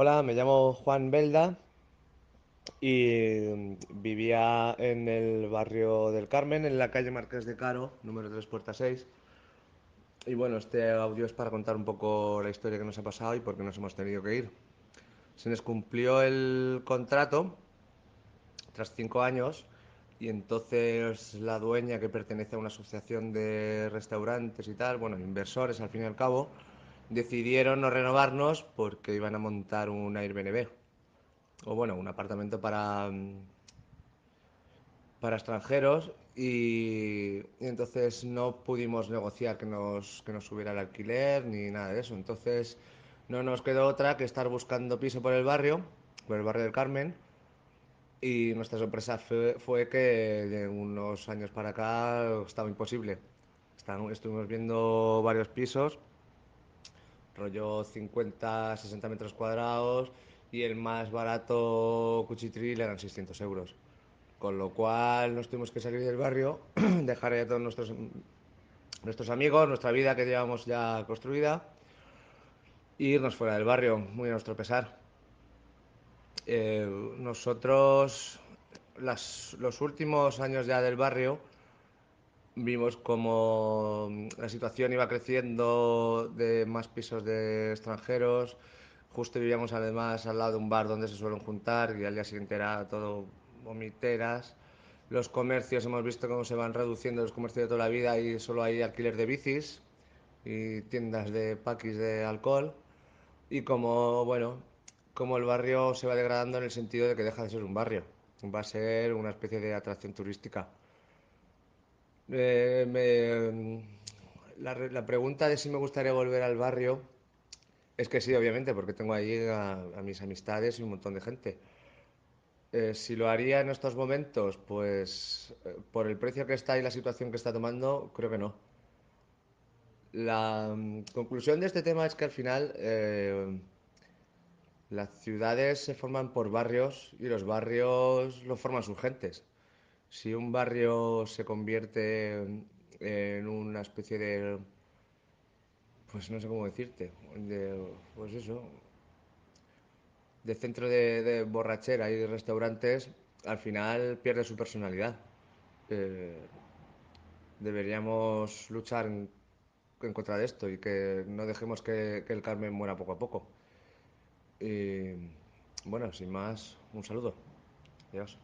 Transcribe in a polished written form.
Hola, me llamo Juan Belda y vivía en el barrio del Carmen, en la calle Marqués de Caro, número 3 puerta 6. Y bueno, este audio es para contar un poco la historia que nos ha pasado y por qué nos hemos tenido que ir. Se nos cumplió el contrato tras 5 años y entonces la dueña, que pertenece a una asociación de restaurantes y tal, bueno, inversores al fin y al cabo, decidieron no renovarnos porque iban a montar un Airbnb, o bueno, un apartamento para extranjeros, y entonces no pudimos negociar que nos subiera el alquiler ni nada de eso. Entonces no nos quedó otra que estar buscando piso por el barrio del Carmen, y nuestra sorpresa fue que de unos años para acá estaba imposible. Estuvimos viendo varios pisos, rollo 50, 60 metros cuadrados, y el más barato cuchitril eran 600 euros. Con lo cual nos tuvimos que salir del barrio, dejar a todos nuestros amigos, nuestra vida que llevamos ya construida, e irnos fuera del barrio, muy a nuestro pesar. Nosotros, los últimos años ya del barrio, vimos como la situación iba creciendo de más pisos de extranjeros. Justo vivíamos además al lado de un bar donde se suelen juntar, y al día siguiente era todo vomiteras. Los comercios, hemos visto cómo se van reduciendo los comercios de toda la vida y solo hay alquiler de bicis y tiendas de paquis de alcohol. Y como, bueno, como el barrio se va degradando en el sentido de que deja de ser un barrio, va a ser una especie de atracción turística. Eh, me- la pregunta de si me gustaría volver al barrio es que sí, obviamente, porque tengo allí a mis amistades y un montón de gente. Si lo haría en estos momentos, pues por el precio que está y la situación que está tomando, creo que no. La conclusión de este tema es que al final las ciudades se forman por barrios y los barrios lo forman sus gentes. Si un barrio se convierte en una especie de, pues no sé cómo decirte, pues eso, de centro de borrachera y de restaurantes, al final pierde su personalidad. Eh, Deberíamos luchar en contra de esto y que no dejemos que el Carmen muera poco a poco. Y bueno, sin más, un saludo. Adiós.